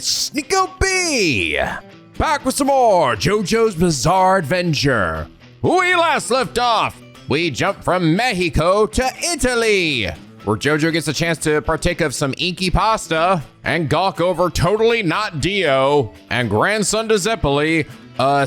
It's NicoB! Back with some more JoJo's Bizarre Adventure. When we last left off, we jumped from Mexico to Italy, where JoJo gets a chance to partake of some inky pasta and gawk over totally not Dio and grandson to Zeppeli,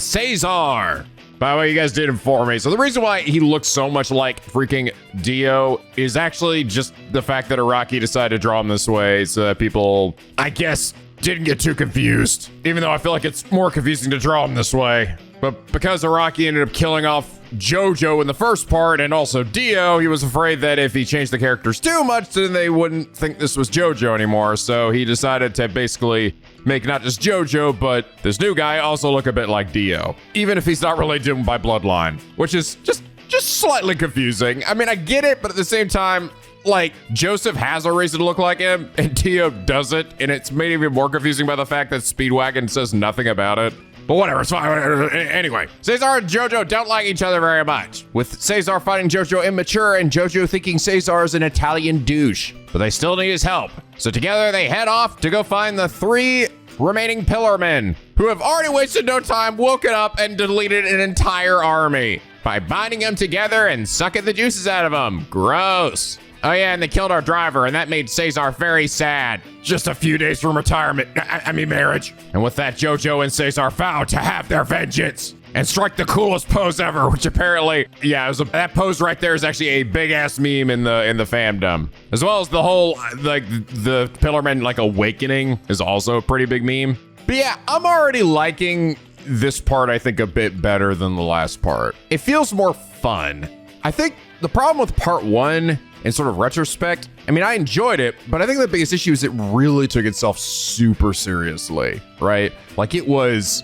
Caesar. By the way, you guys did inform me. So the reason why he looks so much like freaking Dio is actually just the fact that Araki decided to draw him this way so that people, I guess, didn't get too confused. Even though I feel like it's more confusing to draw him this way. But because Araki ended up killing off JoJo in the first part and also Dio, he was afraid that if he changed the characters too much, then they wouldn't think this was JoJo anymore. So he decided to basically make not just JoJo, but this new guy also look a bit like Dio, even if he's not related to him by bloodline, which is just slightly confusing. I mean, I get it, but at the same time, like, Joseph has a reason to look like him and Dio doesn't, and it's made even more confusing by the fact that Speedwagon says nothing about it. But whatever, it's fine. Anyway, Caesar and JoJo don't like each other very much, with Caesar finding JoJo immature and JoJo thinking Caesar is an Italian douche. But they still need his help. So together they head off to go find the 3 remaining Pillarmen, who have already wasted no time, woken up, and deleted an entire army by binding them together and sucking the juices out of them. Gross. Oh yeah, and they killed our driver, and that made Caesar very sad. Just a few days from retirement, I mean marriage. And with that, JoJo and Caesar vowed to have their vengeance and strike the coolest pose ever, which apparently, yeah, that pose right there is actually a big ass meme in the fandom. As well as the whole, like, the Pillarmen, like, awakening is also a pretty big meme. But yeah, I'm already liking this part, I think, a bit better than the last part. It feels more fun. I think the problem with part 1, in sort of retrospect, I mean, I enjoyed it, but I think the biggest issue is it really took itself super seriously, right? Like, it was,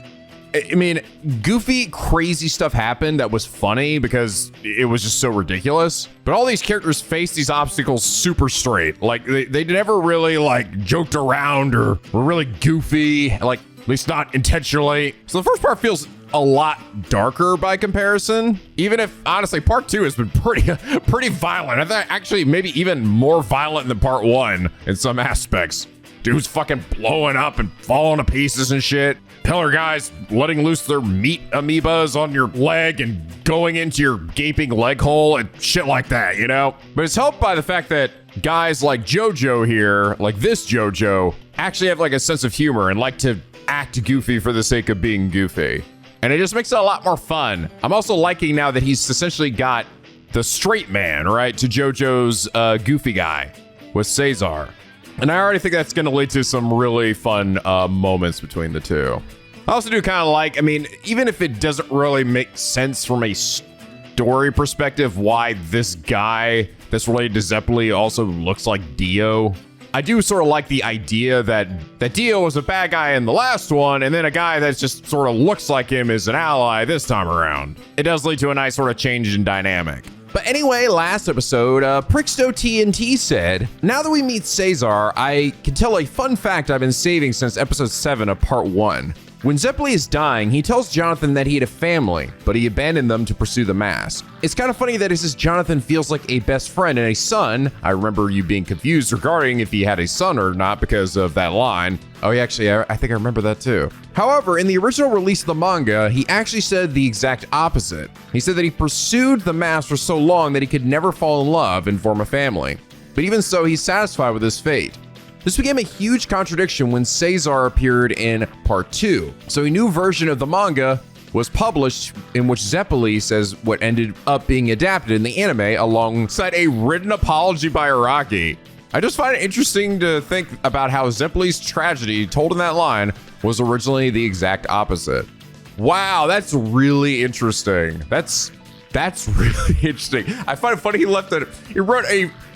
I mean, goofy, crazy stuff happened that was funny because it was just so ridiculous. But all these characters faced these obstacles super straight. Like, they never really, like, joked around or were really goofy, like, at least not intentionally. So the first part feels a lot darker by comparison, even if honestly part 2 has been pretty violent. I think actually maybe even more violent than part 1 in some aspects. Dudes fucking blowing up and falling to pieces and shit. Pillar guys letting loose their meat amoebas on your leg and going into your gaping leg hole and shit like that, you know? But it's helped by the fact that guys like JoJo here, like this JoJo, actually have like a sense of humor and like to act goofy for the sake of being goofy. And it just makes it a lot more fun. I'm also liking now that he's essentially got the straight man, right, to JoJo's goofy guy with Caesar. And I already think that's going to lead to some really fun moments between the two. I also do kind of like, I mean, even if it doesn't really make sense from a story perspective why this guy that's related to Zeppeli also looks like Dio, I do sort of like the idea that Dio was a bad guy in the last one, and then a guy that just sort of looks like him is an ally this time around. It does lead to a nice sort of change in dynamic. But anyway, last episode, Prixto TNT said, now that we meet Caesar, I can tell a fun fact I've been saving since episode 7 of part 1. When Zeppeli is dying, he tells Jonathan that he had a family, but he abandoned them to pursue the mask. It's kind of funny that it says Jonathan feels like a best friend and a son. I remember you being confused regarding if he had a son or not because of that line. Oh, yeah, actually, I think I remember that too. However, in the original release of the manga, he actually said the exact opposite. He said that he pursued the mask for so long that he could never fall in love and form a family. But even so, he's satisfied with his fate. This became a huge contradiction when Caesar appeared in part 2. So a new version of the manga was published in which Zeppeli says what ended up being adapted in the anime alongside a written apology by Araki. I just find it interesting to think about how Zeppeli's tragedy told in that line was originally the exact opposite. Wow, that's really interesting. That's really interesting. I find it funny he wrote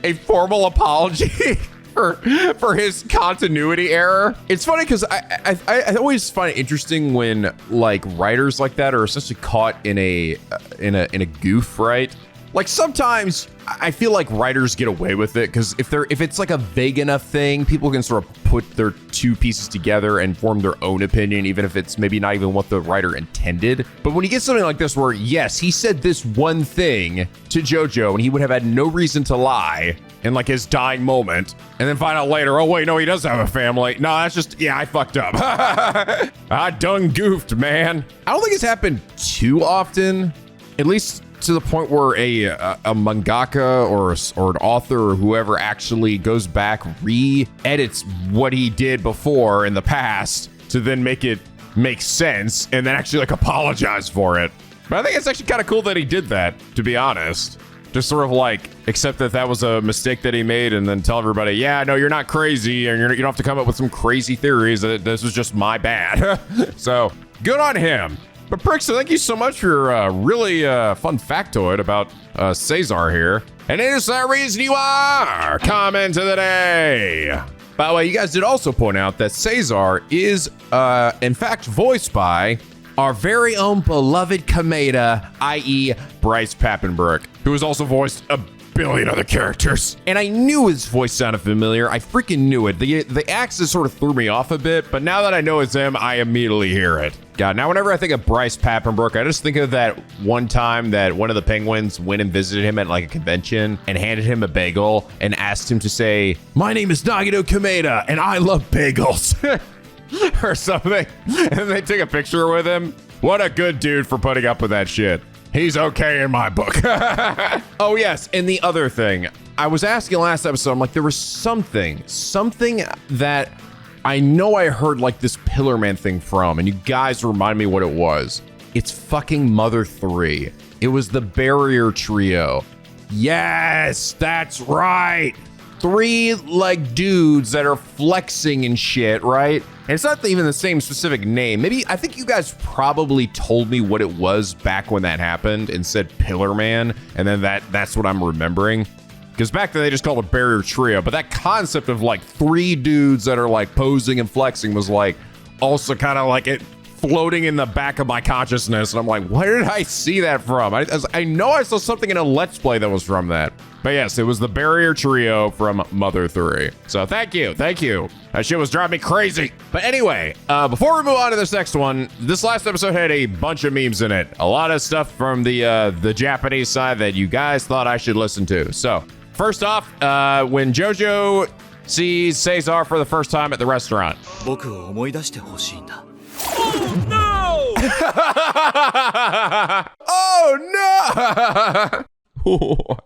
a formal apology for his continuity error. It's funny because I always find it interesting when like writers like that are essentially caught in a goof, right? Like sometimes I feel like writers get away with it because if it's like a vague enough thing, people can sort of put their two pieces together and form their own opinion, even if it's maybe not even what the writer intended. But when you get something like this where, yes, he said this one thing to Jojo and he would have had no reason to lie in like his dying moment, and then find out later, oh wait, no, he does have a family. No, that's just, yeah, I fucked up. I done goofed, man. I don't think it's happened too often, at least to the point where a mangaka or an author or whoever actually goes back, re-edits what he did before in the past to then make it make sense and then actually like apologize for it. But I think it's actually kind of cool that he did that, to be honest. Just sort of like accept that that was a mistake that he made and then tell everybody, yeah, no, you're not crazy and you don't have to come up with some crazy theories. This was just my bad. So good on him. But Prixer, thank you so much for your really fun factoid about Caesar here. And is that reason you are comment of the day. By the way, you guys did also point out that Caesar is in fact voiced by our very own beloved Kameda, i.e. Bryce Papenbrook, who has also voiced a billion other characters. And I knew his voice sounded familiar. I freaking knew it. The accent sort of threw me off a bit, but now that I know it's him, I immediately hear it. God, now whenever I think of Bryce Papenbrook, I just think of that one time that one of the Penguins went and visited him at like a convention and handed him a bagel and asked him to say, "My name is Nagito Kameda and I love bagels." Or something. And they take a picture with him. What a good dude for putting up with that shit. He's okay in my book. Oh yes, and the other thing. I was asking last episode, I'm like, there was something that I know I heard like this Pillar Man thing from, and you guys remind me what it was. It's fucking Mother 3. It was the Barrier Trio. Yes, that's right. 3 like dudes that are flexing and shit, right? And it's not even the same specific name. Maybe, I think you guys probably told me what it was back when that happened and said Pillar Man, and then that's what I'm remembering. Because back then they just called it Barrier Trio, but that concept of like 3 dudes that are like posing and flexing was like also kind of like it floating in the back of my consciousness. And I'm like, where did I see that from? I know I saw something in a Let's Play that was from that. But yes, it was the Barrier Trio from Mother 3. So thank you. That shit was driving me crazy. But anyway, before we move on to this next one, this last episode had a bunch of memes in it. A lot of stuff from the Japanese side that you guys thought I should listen to. So first off, when Jojo sees Caesar for the first time at the restaurant. Oh no! Oh no!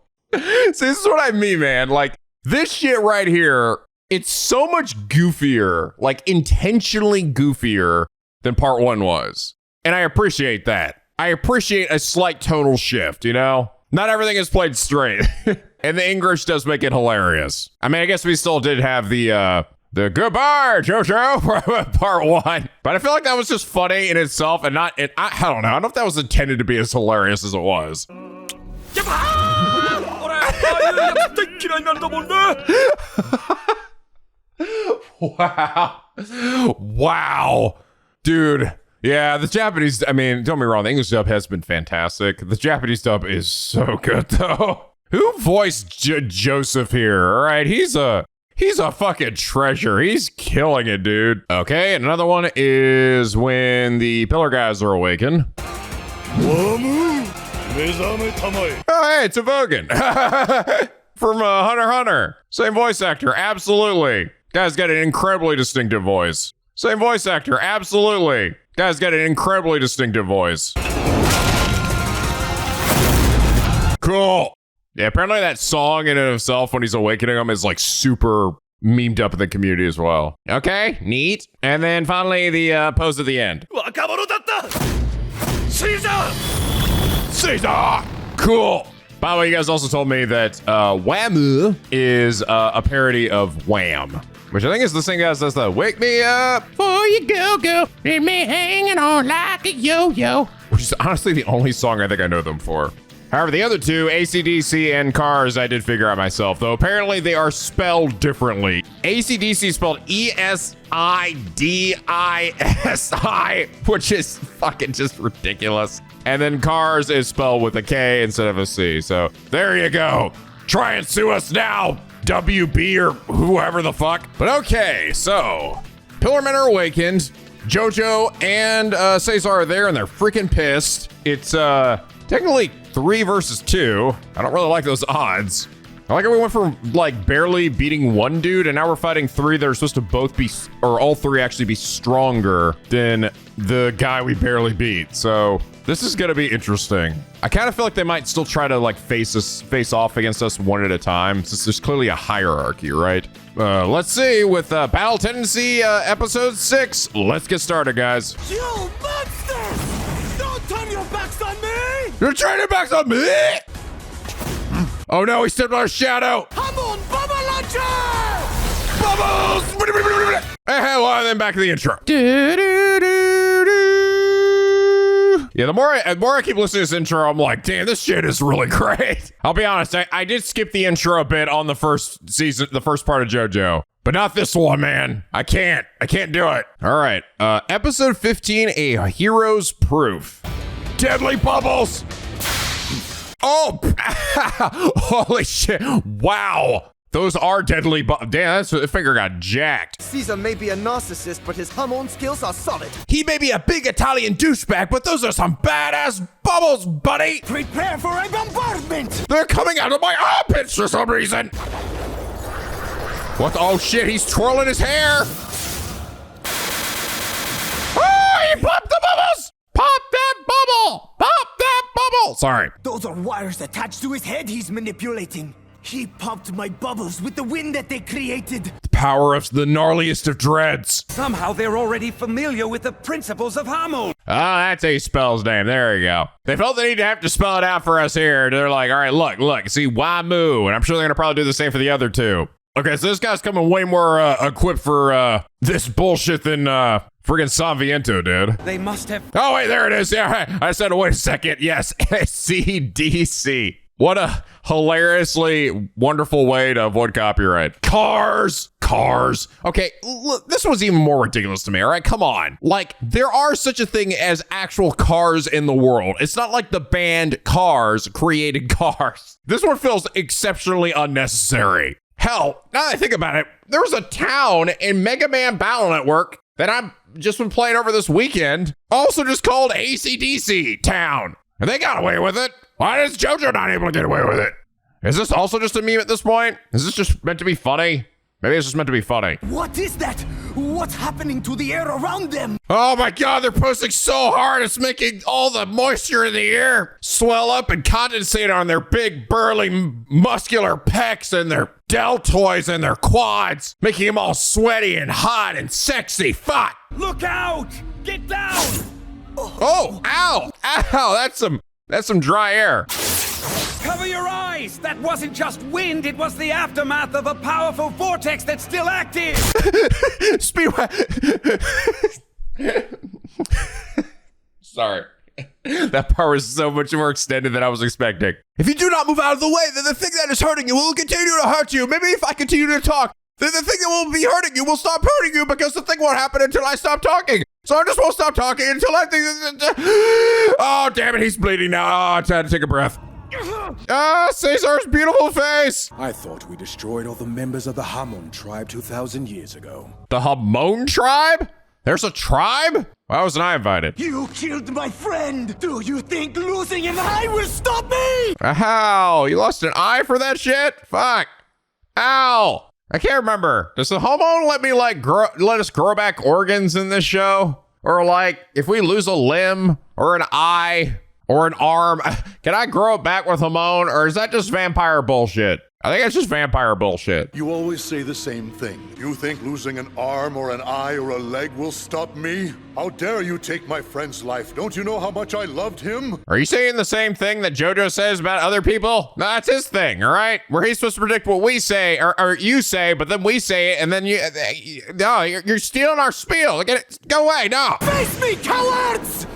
See, this is what I mean, man. Like, this shit right here, it's so much goofier, like intentionally goofier than part 1 was. And I appreciate that. I appreciate a slight tonal shift, you know? Not everything is played straight. And the English does make it hilarious. I mean, I guess we still did have the goodbye, Jojo, part 1. But I feel like that was just funny in itself and not, I don't know. I don't know if that was intended to be as hilarious as it was. Wow. Dude. Yeah, the Japanese, I mean, don't get me wrong, the English dub has been fantastic. The Japanese dub is so good, though. Who voiced Joseph here? All right, he's a fucking treasure. He's killing it, dude. Okay, and another one is when the Pillar guys are awakened. Oh, hey, it's a Vogan. From Hunter x Hunter. Same voice actor, absolutely. Guy's got an incredibly distinctive voice. Same voice actor, absolutely. Guy's got an incredibly distinctive voice. Cool. Yeah, apparently that song in and of itself when he's awakening him is like super memed up in the community as well. Okay, neat. And then finally the pose at the end. Caesar! Cool. By the way, you guys also told me that Whamu is a parody of Wham, which I think is the same guy that says the "Wake me up before you go, leave me hanging on like a yo-yo," which is honestly the only song I think I know them for. However, the other two, AC/DC and Cars, I did figure out myself, though apparently they are spelled differently. AC/DC is spelled ESIDISI, which is fucking just ridiculous. And then Cars is spelled with a K instead of a C. So there you go. Try and sue us now, WB or whoever the fuck. But okay, so Pillarmen are awakened. Jojo and Caesar are there and they're freaking pissed. It's technically 3 versus 2. I don't really like those odds. I like how we went from like barely beating one dude and now we're fighting 3 that are supposed to both be, or all 3 actually be stronger than the guy we barely beat. So this is gonna be interesting. I kind of feel like they might still try to like face off against us one at a time, since there's clearly a hierarchy, right? Let's see, with Battle Tendency episode 6, let's get started, guys. You monsters! Don't turn your backs on me! You're turning your backs on me? Oh no, he stepped on our shadow! Come on, Bubble Launcher! Bubbles! Hey, well, then back to the intro. Yeah, the more I keep listening to this intro, I'm like, damn, this shit is really great. I'll be honest, I did skip the intro a bit on the first season, the first part of JoJo, but not this one, man. I can't do it. All right, episode 15, A Hero's Proof. Deadly bubbles. Oh, holy shit. Wow. Those are deadly damn, that's the finger got jacked. Caesar may be a narcissist, but his hormone skills are solid. He may be a big Italian douchebag, but those are some badass bubbles, buddy. Prepare for a bombardment! They're coming out of my armpits for some reason. What? Oh shit, he's twirling his hair. Oh, he popped the bubbles. Pop that bubble. Pop that bubble. Sorry. Those are wires attached to his head he's manipulating. He popped my bubbles with the wind that they created. The power of the gnarliest of dreads. Somehow they're already familiar with the principles of hormone. Oh, that's how you spell his name. There you go. They felt the need to have to spell it out for us here. They're like, all right, look, see, Wamu. And I'm sure they're going to probably do the same for the other two. Okay, so this guy's coming way more equipped for this bullshit than friggin' Sanviento did. They must have... Oh, wait, there it is. Yeah, I said, wait a second. Yes, SCDC. What a hilariously wonderful way to avoid copyright. Cars. Okay, look, this was even more ridiculous to me, all right? Come on. Like, there are such a thing as actual cars in the world. It's not like the band Cars created cars. This one feels exceptionally unnecessary. Hell, now that I think about it, there was a town in Mega Man Battle Network that I've just been playing over this weekend, also just called AC/DC Town. And they got away with it. Why is JoJo not able to get away with it? Is this also just a meme at this point? Is this just meant to be funny? Maybe it's just meant to be funny. What is that? What's happening to the air around them? Oh my God, they're pushing so hard, it's making all the moisture in the air swell up and condensate on their big, burly, muscular pecs and their deltoids and their quads, making them all sweaty and hot and sexy. Fuck! Look out! Get down! Oh, ow! That's some dry air. Cover your eyes! That wasn't just wind, it was the aftermath of a powerful vortex that's still active! Speedway. Sorry. That part was so much more extended than I was expecting. If you do not move out of the way, then the thing that is hurting you will continue to hurt you. Maybe if I continue to talk, then the thing that will be hurting you will stop hurting you because the thing won't happen until I stop talking. So I just won't stop talking until I think... Oh, damn it, he's bleeding now. Oh, I had to take a breath. Caesar's beautiful face. I thought we destroyed all the members of the Hamon tribe 2,000 years ago. The Hamon tribe? There's a tribe? Why wasn't I invited? You killed my friend! Do you think losing an eye will stop me? Ow, you lost an eye for that shit? Fuck. Ow. I can't remember. Does the Hamon let me let us grow back organs in this show? Or like, if we lose a limb or an eye or an arm, can I grow it back with Hamon, or is that just vampire bullshit? I think it's just vampire bullshit. You always say the same thing. You think losing an arm or an eye or a leg will stop me? How dare you take my friend's life? Don't you know how much I loved him? Are you saying the same thing that JoJo says about other people? No, that's his thing, all right? Where he's supposed to predict what we say, or you say, but then we say it, and then no, you're stealing our spiel. Go away, no. Face me, cowards!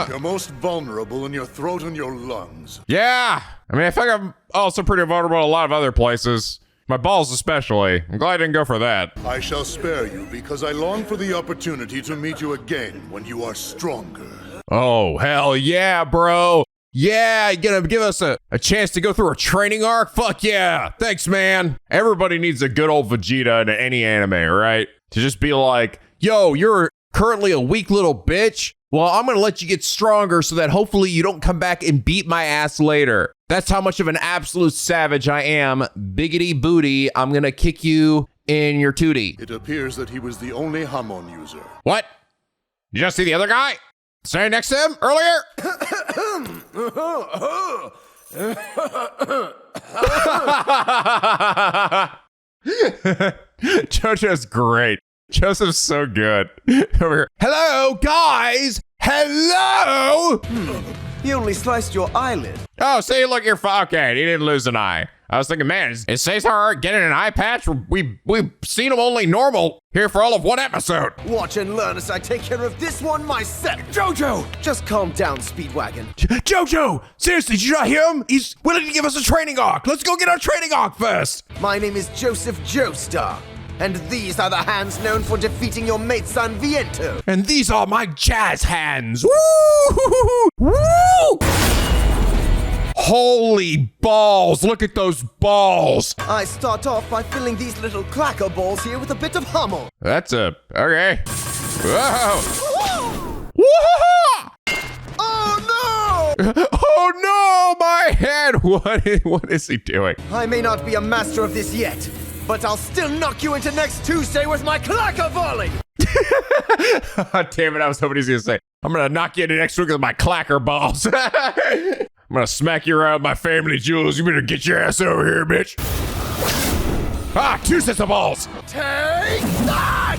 You're most vulnerable in your throat and your lungs. Yeah. I mean, I think I'm also pretty vulnerable in a lot of other places. My balls especially. I'm glad I didn't go for that. I shall spare you because I long for the opportunity to meet you again when you are stronger. Oh, hell yeah, bro. Yeah, you gonna give us a chance to go through a training arc? Fuck yeah. Thanks, man. Everybody needs a good old Vegeta in any anime, right? To just be like, yo, you're currently a weak little bitch. Well, I'm gonna let you get stronger so that hopefully you don't come back and beat my ass later. That's how much of an absolute savage I am. Biggity booty, I'm gonna kick you in your tootie. It appears that he was the only Hamon user. What? You just see the other guy? Standing next to him earlier? Jojo's great. Joseph's so good. Over here. Hello, guys! Hello! He only sliced your eyelid. Oh, see, look, you're okay. He didn't lose an eye. I was thinking, man, is Caesar getting an eye patch? We've seen him only normal here for all of one episode. Watch and learn as I take care of this one myself. Jojo! Just calm down, Speedwagon. Jojo! Seriously, did you not hear him? He's willing to give us a training arc. Let's go get our training arc first. My name is Joseph Joestar, and these are the hands known for defeating your mate Sanviento. And these are my jazz hands. Woo! Woo! Holy balls, look at those balls. I start off by filling these little clacker balls here with a bit of Hamon. That's okay. Whoa. Whoa! Oh no! Oh no, my head. What is he doing? I may not be a master of this yet, but I'll still knock you into next Tuesday with my clacker volley! Damn it, I was hoping he was gonna say, I'm gonna knock you into next week with my clacker balls. I'm gonna smack you around my family jewels. You better get your ass over here, bitch. Ah, 2 sets of balls. Take that!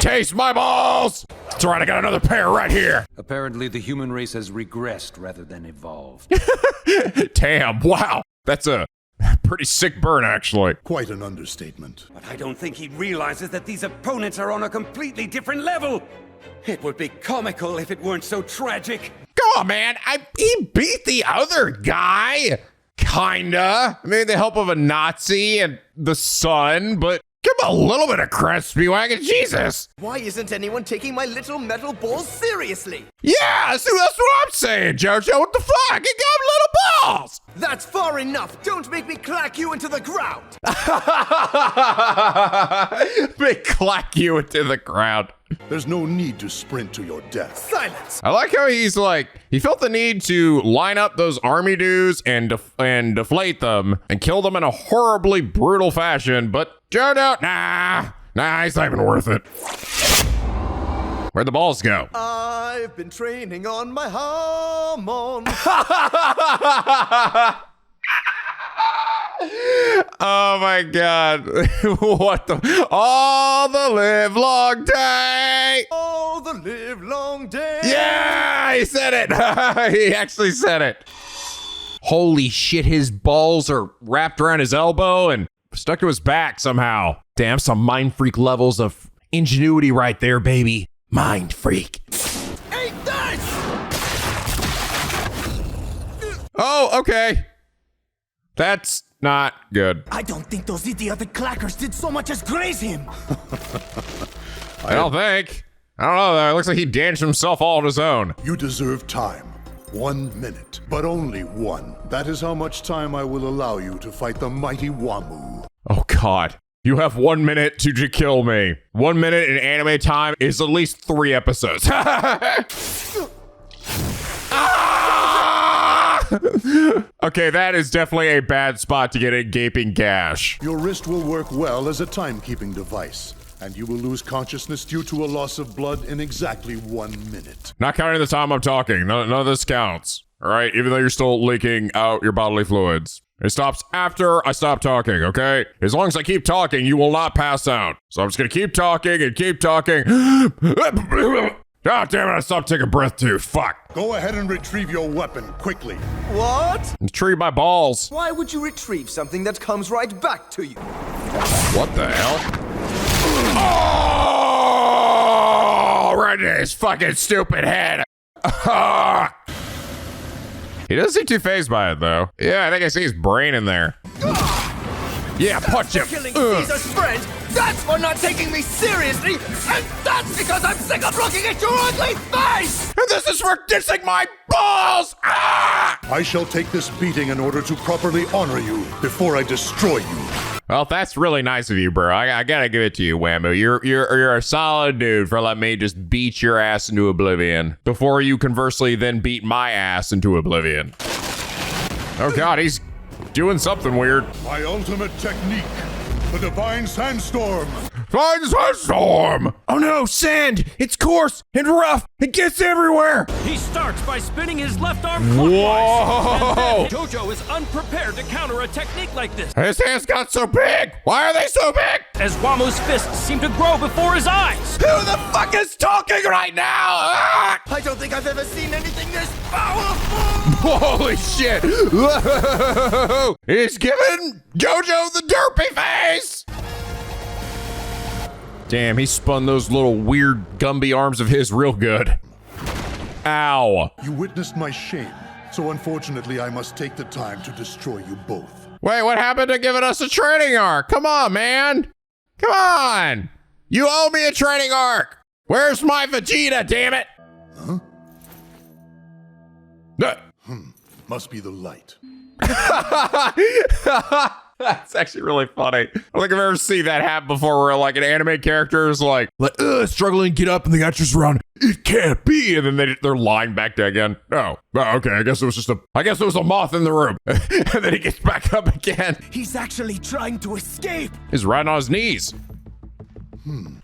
Taste my balls. That's right, I got another pair right here. Apparently, the human race has regressed rather than evolved. Damn, wow. That's a pretty sick burn, actually. Quite an understatement. But I don't think he realizes that these opponents are on a completely different level. It would be comical if it weren't so tragic. Come on, man. He beat the other guy. Kinda. I mean, the help of a Nazi and the sun, but give him a little bit of credit, Speedwagon. Jesus. Why isn't anyone taking my little metal balls seriously? Yeah, see, that's what I'm saying, Jojo. What the fuck? He got little balls. That's far enough. Don't make me clack you into the ground. They clack you into the ground. There's no need to sprint to your death. Silence. I like how he's like, he felt the need to line up those army dudes and deflate them and kill them in a horribly brutal fashion, but Jojo, nah, it's not even worth it. Where'd the balls go? I've been training on my Hamon. Oh my god. What the? All the live long day. All the live long day. Yeah, he said it. He actually said it. Holy shit, his balls are wrapped around his elbow and stuck to his back somehow. Damn, some mind freak levels of ingenuity right there, baby. Mind freak. Eat this! Oh, okay. That's not good. I don't think those idiotic clackers did so much as graze him. I don't think. I don't know, though. It looks like he damaged himself all on his own. You deserve time. 1 minute, but only one. That is how much time I will allow you to fight the mighty Wamu. Oh, God. You have 1 minute to kill me. 1 minute in anime time is at least 3 episodes. Okay, that is definitely a bad spot to get a gaping gash. Your wrist will work well as a timekeeping device, and you will lose consciousness due to a loss of blood in exactly 1 minute. Not counting the time I'm talking. None of this counts. All right, even though you're still leaking out your bodily fluids. It stops after I stop talking, okay? As long as I keep talking, you will not pass out. So I'm just gonna keep talking and keep talking. God damn it, I stopped taking a breath too. Fuck. Go ahead and retrieve your weapon, quickly. What? Retrieve my balls. Why would you retrieve something that comes right back to you? What the hell? Oh! Right in his fucking stupid head. He doesn't seem too phased by it, though. Yeah, I think I see his brain in there. Yeah, punch him. Killing Caesar's friend. That's for not taking me seriously, and that's because I'm sick of looking at your ugly face. And this is for dissing my balls. Ah! I shall take this beating in order to properly honor you before I destroy you. Well, that's really nice of you, bro. I gotta give it to you, Wambo. You're a solid dude for letting me just beat your ass into oblivion before you conversely then beat my ass into oblivion. Oh God, he's doing something weird. My ultimate technique, the Divine Sandstorm. Divine Sandstorm! Oh no, sand! It's coarse and rough. It gets everywhere. He starts by spinning his left arm Whoa! clockwise. And then Jojo is unprepared to counter a technique like this, His hands got so big. Why are they so big? as Wamu's fists seem to grow before his eyes. Who the fuck is talking right now? Ah! I don't think I've ever seen anything this powerful. Holy shit! Whoa! He's giving Jojo the derpy face! Damn, he spun those little weird Gumby arms of his real good. Ow. You witnessed my shame, so unfortunately I must take the time to destroy you both. Wait, what happened to giving us a training arc? Come on, man. Come on. You owe me a training arc. Where's my Vegeta, damn it? Huh? Must be the light. That's actually really funny. I don't think I've ever seen that happen before where like an anime character is like struggling to get up and the guy's just around, it can't be, and then they're lying back there again. Oh, okay, I guess it was a moth in the room. And then he gets back up again. He's actually trying to escape. He's right on his knees.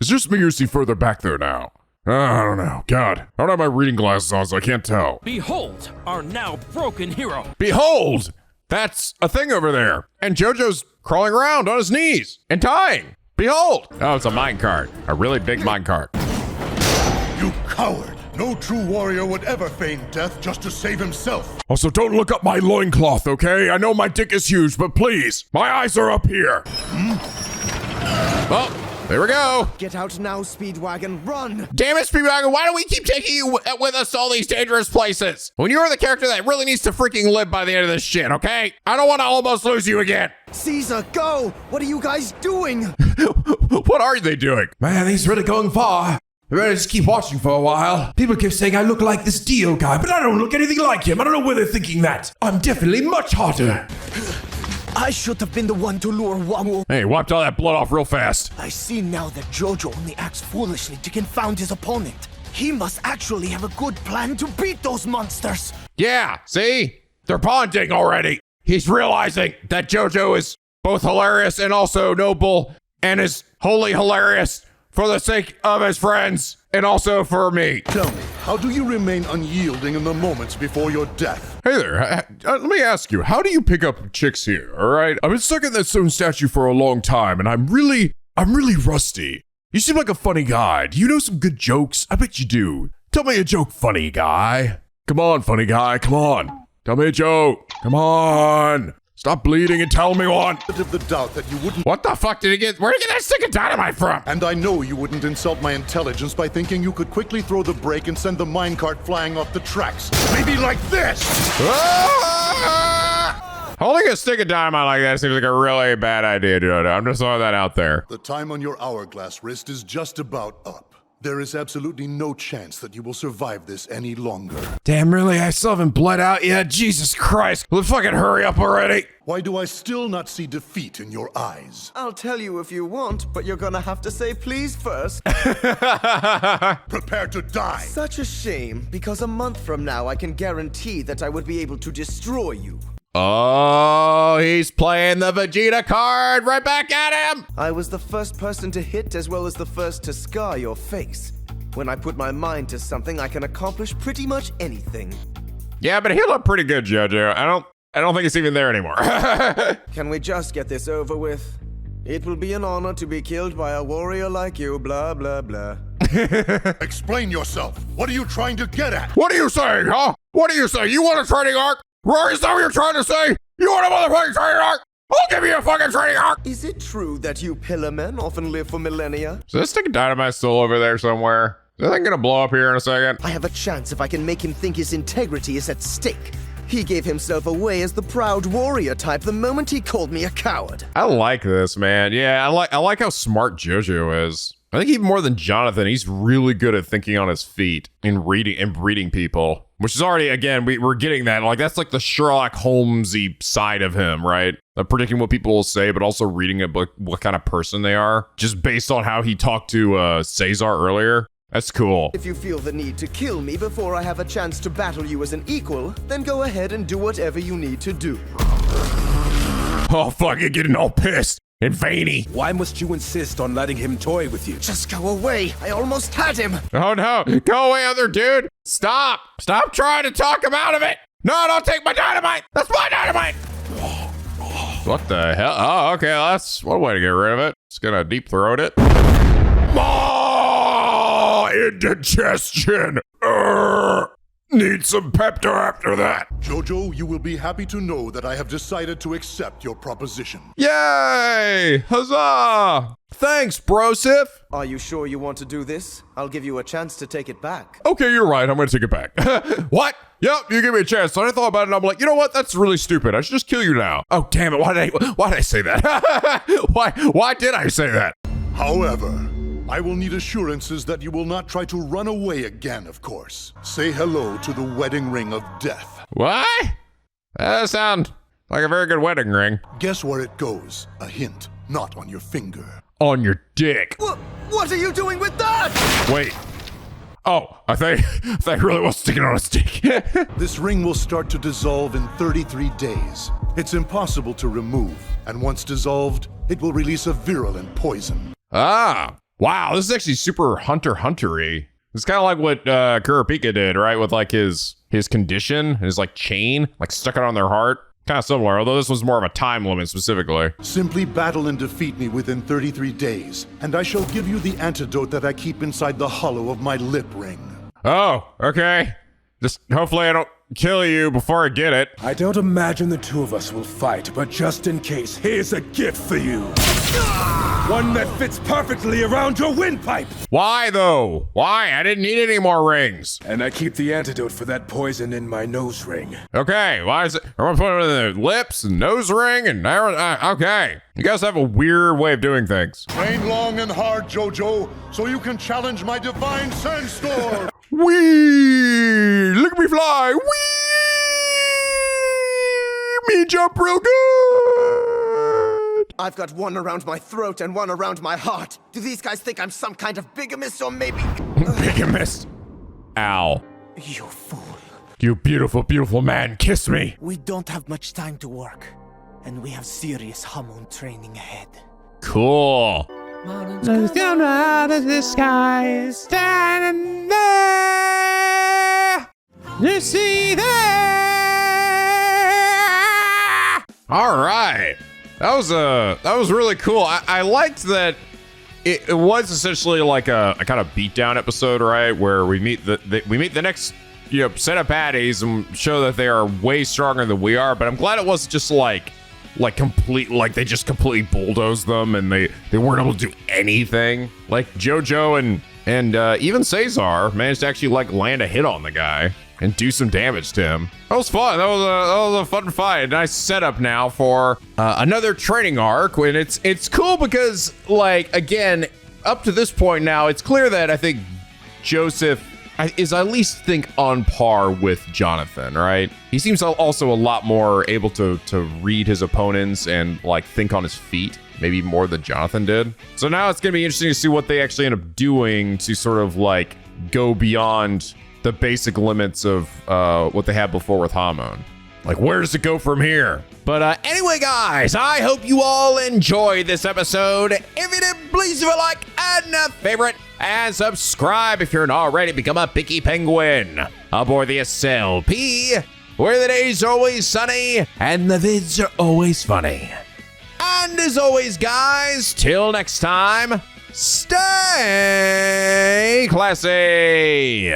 It's just me or is he further back there now? I don't know. God, I don't have my reading glasses on, so I can't tell. Behold, our now broken hero. Behold! That's a thing over there. And Jojo's crawling around on his knees and dying. Behold! Oh, it's a minecart. A really big minecart. You coward! No true warrior would ever feign death just to save himself. Also, don't look up my loincloth, okay? I know my dick is huge, but please, my eyes are up here. Well, there we go. Get out now, Speedwagon, run! Damn it, Speedwagon, why do we keep taking you with us to all these dangerous places? When you're the character that really needs to freaking live by the end of this shit, okay? I don't want to almost lose you again. Caesar, go! What are you guys doing? What are they doing? Man, he's really going far. I better just keep watching for a while. People keep saying I look like this Dio guy, but I don't look anything like him. I don't know where they're thinking that. I'm definitely much hotter. I should have been the one to lure Wamu. Hey, wiped all that blood off real fast. I see now that Jojo only acts foolishly to confound his opponent. He must actually have a good plan to beat those monsters. Yeah, see? They're bonding already. He's realizing that Jojo is both hilarious and also noble and is wholly hilarious for the sake of his friends and also for me. Tell me, how do you remain unyielding in the moments before your death? Hey there, let me ask you, how do you pick up chicks here, all right? I've been stuck in that stone statue for a long time and I'm really rusty. You seem like a funny guy. Do you know some good jokes? I bet you do. Tell me a joke, funny guy. Come on, funny guy, come on. Tell me a joke. Come on. Stop bleeding and tell me one. Of the doubt that you wouldn't. What the fuck did he get? Where did he get that stick of dynamite from? And I know you wouldn't insult my intelligence by thinking you could quickly throw the brake and send the minecart flying off the tracks. Maybe like this! Ah! Holding a stick of dynamite like that seems like a really bad idea, Jojo. I'm just throwing that out there. The time on your hourglass wrist is just about up. There is absolutely no chance that you will survive this any longer. Damn, really? I still haven't bled out yet? Jesus Christ. Will you fucking hurry up already? Why do I still not see defeat in your eyes? I'll tell you if you want, but you're gonna have to say please first. Prepare to die! Such a shame, because a month from now I can guarantee that I would be able to destroy you. Oh, he's playing the Vegeta card. Right back at him. I was the first person to hit as well as the first to scar your face. When I put my mind to something, I can accomplish pretty much anything. Yeah, but he looked pretty good, Jojo. I don't think it's even there anymore. Can we just get this over with? It will be an honor to be killed by a warrior like you, blah, blah, blah. Explain yourself. What are you trying to get at? What are you saying, huh? What are you saying? You want a training arc? Rory, is that what you're trying to say? You want a motherfucking training arc? I'll give you a fucking training arc! Is it true that you pillar men often live for millennia? So this stick of dynamite still over there somewhere? Is that thing gonna blow up here in a second? I have a chance if I can make him think his integrity is at stake. He gave himself away as the proud warrior type the moment he called me a coward. I like this, man. Yeah, I like how smart Jojo is. I think even more than Jonathan, he's really good at thinking on his feet and reading people, which is already, again, we're getting that. Like, that's like the Sherlock Holmesy side of him, right? Of predicting what people will say, but also reading what kind of person they are, just based on how he talked to Caesar earlier. That's cool. If you feel the need to kill me before I have a chance to battle you as an equal, then go ahead and do whatever you need to do. Oh, fuck, you're getting all pissed and veiny. Why must you insist on letting him toy with you? Just go away. I almost had him. Oh, no. Go away, other dude. Stop. Stop trying to talk him out of it. No, don't take my dynamite. That's my dynamite. What the hell? Oh, okay. That's one way to get rid of it. Just gonna deep throat it. Indigestion. Need some Pepto after that. Jojo, you will be happy to know that I have decided to accept your proposition. Yay! Huzzah! Thanks, Brosif. Are you sure you want to do this? I'll give you a chance to take it back. Okay, you're right. I'm gonna take it back. What? Yep, you give me a chance. So I thought about it and I'm like, you know what? That's really stupid. I should just kill you now. Oh, damn it. Why did I say that? Why did I say that? However, I will need assurances that you will not try to run away again, of course. Say hello to the wedding ring of death. What? That sounds like a very good wedding ring. Guess where it goes? A hint, not on your finger. On your dick. What are you doing with that? Wait. Oh, I thought it really was sticking on a stick. This ring will start to dissolve in 33 days. It's impossible to remove, and once dissolved, it will release a virulent poison. Ah, wow, this is actually super hunter-hunter-y. It's kind of like what Kurapika did, right? With like his condition, his like chain, like stuck it on their heart. Kind of similar, although this was more of a time limit specifically. Simply battle and defeat me within 33 days, and I shall give you the antidote that I keep inside the hollow of my lip ring. Oh, okay. Just hopefully I don't kill you before I get it. I don't imagine the two of us will fight, but just in case, here's a gift for you. One that fits perfectly around your windpipe. Why though? Why? I didn't need any more rings. And I keep the antidote for that poison in my nose ring. Okay, why is it? I'm gonna put it in the lips and nose ring and okay. You guys have a weird way of doing things. Train long and hard, Jojo, so you can challenge my divine sandstorm. Whee! Look at me fly! Whee! Me jump real good! I've got one around my throat and one around my heart. Do these guys think I'm some kind of bigamist or maybe... Bigamist? Ow. You fool. You beautiful, beautiful man, kiss me. We don't have much time to work, and we have serious Hamon training ahead. Cool. Let's come out of the sky, standing there. You see there. All right. That was really cool. I liked that it was essentially like a kind of beatdown episode, right? Where we meet the next set of baddies and show that they are way stronger than we are. But I'm glad it wasn't just like they just completely bulldozed them and they weren't able to do anything. Like Jojo and even Caesar managed to actually like land a hit on the guy and do some damage to him. That was fun. That was a fun fight. Nice setup now for another training arc. And it's cool because, like, again, up to this point now, it's clear that I think Joseph is at least think on par with Jonathan, right? He seems also a lot more able to read his opponents and like think on his feet, maybe more than Jonathan did. So now it's gonna be interesting to see what they actually end up doing to sort of like go beyond the basic limits of what they had before with Hamon. Like, where does it go from here? But anyway, guys, I hope you all enjoyed this episode. If you did, please leave a like and a favorite and subscribe if you're not already. Become a picky penguin aboard the SLP, where the days are always sunny and the vids are always funny. And as always, guys, till next time, stay classy.